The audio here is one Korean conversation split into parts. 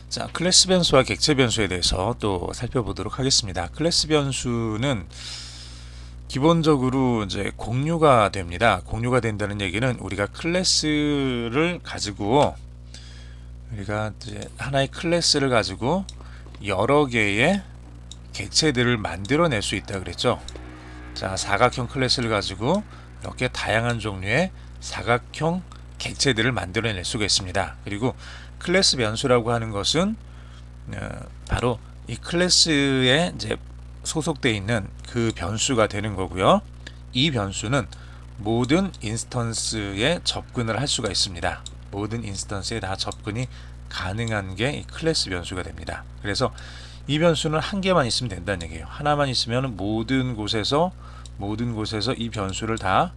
자, 클래스 변수와 객체 변수에 대해서 또 살펴보도록 하겠습니다. 클래스 변수는 기본적으로 이제 공유가 됩니다. 공유가 된다는 얘기는 우리가 클래스를 가지고 우리가 이제 하나의 클래스를 가지고 여러 개의 객체들을 만들어낼 수 있다 그랬죠. 자, 사각형 클래스를 가지고 이렇게 다양한 종류의 사각형 객체들을 만들어낼 수가 있습니다. 그리고 클래스 변수라고 하는 것은 바로 이 클래스에 이제 소속되어 있는 그 변수가 되는 거고요. 이 변수는 모든 인스턴스에 접근을 할 수가 있습니다. 모든 인스턴스에 다 접근이 가능한 게 이 클래스 변수가 됩니다. 그래서 이 변수는 한 개만 있으면 된다는 얘기예요. 하나만 있으면 모든 곳에서 이 변수를 다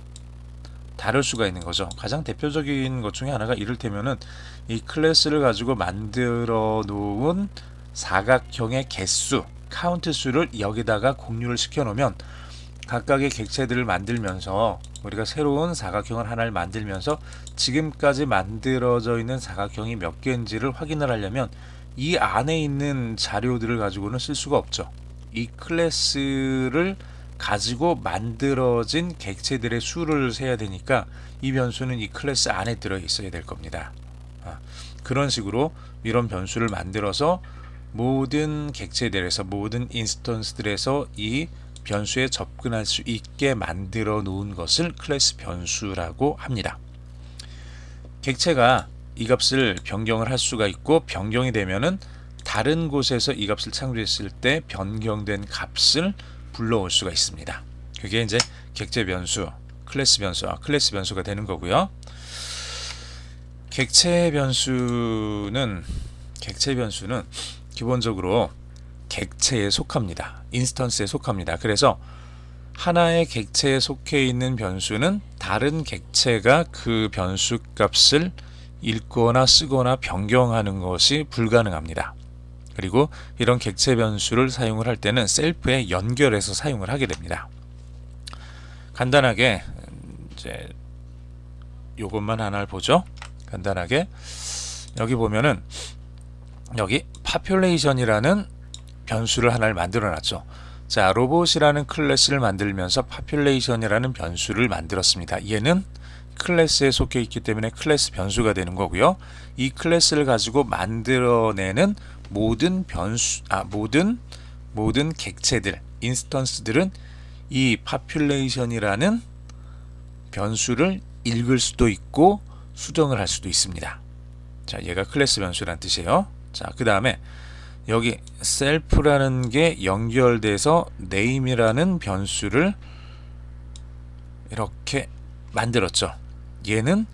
다룰 수가 있는 거죠. 가장 대표적인 것 중에 하나가 이를테면은 이 클래스를 가지고 만들어 놓은 사각형의 개수, 카운트 수를 여기다가 공유를 시켜 놓으면 각각의 객체들을 만들면서 우리가 새로운 사각형을 하나를 만들면서 지금까지 만들어져 있는 사각형이 몇 개인지를 확인을 하려면 이 안에 있는 자료들을 가지고는 쓸 수가 없죠. 이 클래스를 가지고 만들어진 객체들의 수를 세야 되니까 이 변수는 이 클래스 안에 들어 있어야 될 겁니다. 그런 식으로 이런 변수를 만들어서 모든 객체들에서 모든 인스턴스들에서 이 변수에 접근할 수 있게 만들어 놓은 것을 클래스 변수라고 합니다. 객체가 이 값을 변경을 할 수가 있고 변경이 되면은 다른 곳에서 이 값을 창조했을 때 변경된 값을 불러올 수가 있습니다. 그게 이제 객체 변수, 클래스 변수가 되는 거고요. 객체 변수는 기본적으로 객체에 속합니다. 인스턴스에 속합니다. 그래서 하나의 객체에 속해 있는 변수는 다른 객체가 그 변수 값을 읽거나 쓰거나 변경하는 것이 불가능합니다. 그리고 이런 객체 변수를 사용을 할 때는 셀프에 연결해서 사용을 하게 됩니다. 간단하게 이제 요것만 하나를 보죠. 간단하게 여기 보면은 여기 population이라는 변수를 하나를 만들어 놨죠. 자, 로봇이라는 클래스를 만들면서 population이라는 변수를 만들었습니다. 얘는 클래스에 속해 있기 때문에 클래스 변수가 되는 거고요. 이 클래스를 가지고 만들어내는 모든 객체들, 인스턴스들은 이 population이라는 변수를 읽을 수도 있고 수정을 할 수도 있습니다. 자, 얘가 클래스 변수란 뜻이에요. 자, 그 다음에 여기 self라는 게 연결돼서 name이라는 변수를 이렇게 만들었죠. 얘는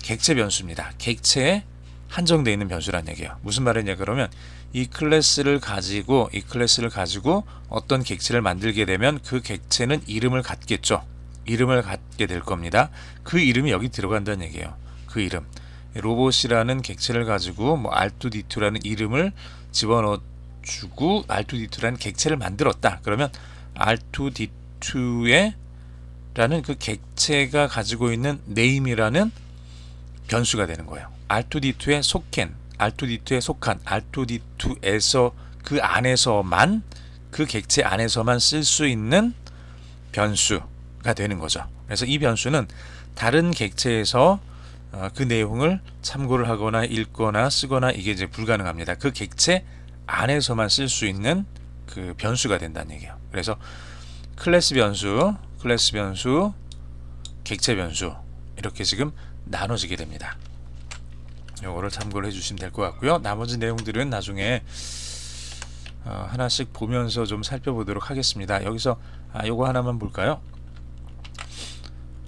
객체 변수입니다. 객체에 한정되어 있는 변수란 얘기예요. 무슨 말이냐 그러면 이 클래스를 가지고 어떤 객체를 만들게 되면 그 객체는 이름을 갖겠죠. 이름을 갖게 될 겁니다. 그 이름이 여기 들어간다는 얘기예요. 그 이름. 로봇이라는 객체를 가지고 뭐 R2D2라는 이름을 집어넣어 주고 R2D2라는 객체를 만들었다. 그러면 R2D2에 라는 그 객체가 가지고 있는 name이라는 변수가 되는 거예요. R2D2에 속한 R2D2에서 그 안에서만 그 객체 안에서만 쓸 수 있는 변수가 되는 거죠. 그래서 이 변수는 다른 객체에서 그 내용을 참고를 하거나 읽거나 쓰거나 이게 이제 불가능합니다. 그 객체 안에서만 쓸 수 있는 그 변수가 된다는 얘기예요. 그래서 클래스 변수, 객체 변수 이렇게 지금 나눠지게 됩니다. 요거를 참고를 해주시면 될 것 같고요. 나머지 내용들은 나중에 하나씩 보면서 좀 살펴보도록 하겠습니다. 여기서 요거 하나만 볼까요?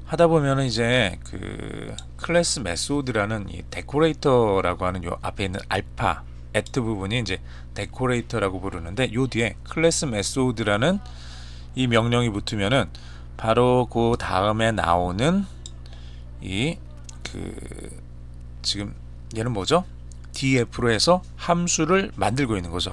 하다 보면은 이제 그 클래스 메소드라는 이 데코레이터라고 하는 요 앞에 있는 알파 at 부분이 이제 데코레이터라고 부르는데 요 뒤에 클래스 메소드라는 이 명령이 붙으면은 바로 그 다음에 나오는 이 지금 얘는 뭐죠? df로 해서 함수를 만들고 있는 거죠.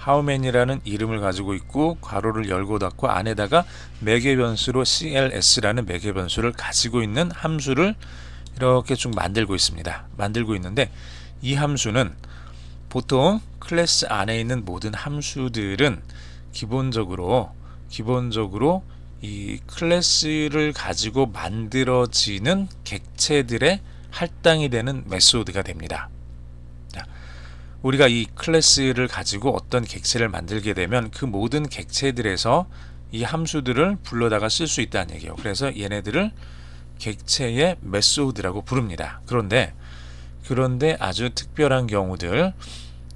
how many라는 이름을 가지고 있고 괄호를 열고 닫고 안에다가 매개 변수로 cls라는 매개 변수를 가지고 있는 함수를 이렇게 쭉 만들고 있습니다. 만들고 있는데 이 함수는 보통 클래스 안에 있는 모든 함수들은 기본적으로 이 클래스를 가지고 만들어지는 객체들의 할당이 되는 메소드가 됩니다. 우리가 이 클래스를 가지고 어떤 객체를 만들게 되면 그 모든 객체들에서 이 함수들을 불러다가 쓸 수 있다는 얘기예요. 그래서 얘네들을 객체의 메소드라고 부릅니다. 그런데 아주 특별한 경우들,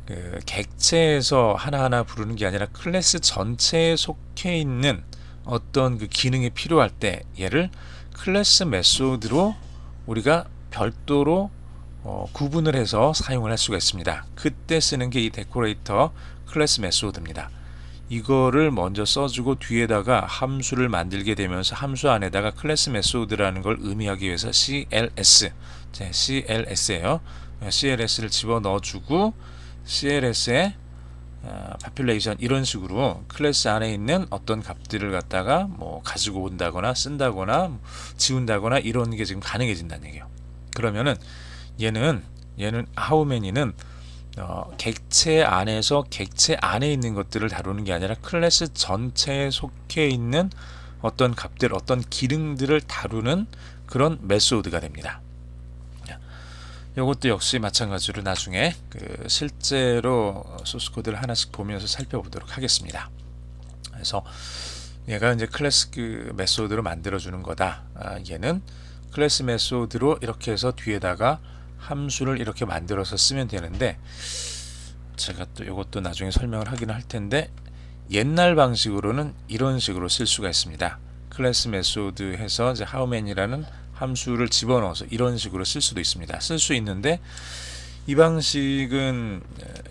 그 객체에서 하나하나 부르는 게 아니라 클래스 전체에 속해 있는 어떤 그 기능이 필요할 때 얘를 클래스 메소드로 우리가 별도로 구분을 해서 사용을 할 수가 있습니다. 그때 쓰는 게 이 데코레이터 클래스 메소드입니다. 이거를 먼저 써주고 뒤에다가 함수를 만들게 되면서 함수 안에다가 클래스 메소드라는 걸 의미하기 위해서 CLS예요. CLS를 집어넣어주고 CLS에 population 이런 식으로 클래스 안에 있는 어떤 값들을 갖다가 뭐 가지고 온다거나 쓴다거나 지운다거나 이런 게 지금 가능해진다는 얘기예요. 그러면은 얘는 how many는 객체 안에서 객체 안에 있는 것들을 다루는 게 아니라 클래스 전체에 속해 있는 어떤 값들, 어떤 기능들을 다루는 그런 메소드가 됩니다. 이것도 역시 마찬가지로 나중에 그 실제로 소스 코드를 하나씩 보면서 살펴보도록 하겠습니다. 그래서 얘가 이제 클래스 그 메소드로 만들어주는 거다. 얘는 클래스 메소드로 이렇게 해서 뒤에다가 함수를 이렇게 만들어서 쓰면 되는데, 제가 또 이것도 나중에 설명을 하긴 할 텐데, 옛날 방식으로는 이런 식으로 쓸 수가 있습니다. 클래스 메소드 해서 이제 how many라는 함수를 집어넣어서 이런 식으로 쓸 수도 있습니다. 쓸 수 있는데 이 방식은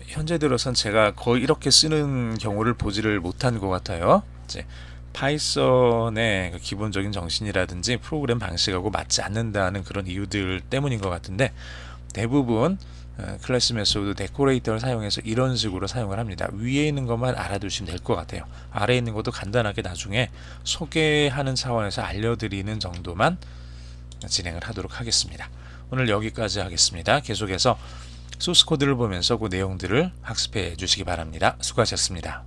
현재 들어선 제가 거의 이렇게 쓰는 경우를 보지를 못한 것 같아요. 이제 파이썬의 기본적인 정신이라든지 프로그램 방식하고 맞지 않는다는 그런 이유들 때문인 것 같은데, 대부분 클래스 메소드 데코레이터를 사용해서 이런 식으로 사용을 합니다. 위에 있는 것만 알아두시면 될 것 같아요. 아래에 있는 것도 간단하게 나중에 소개하는 차원에서 알려드리는 정도만 진행을 하도록 하겠습니다. 오늘 여기까지 하겠습니다. 계속해서 소스 코드를 보면서 그 내용들을 학습해 주시기 바랍니다. 수고하셨습니다.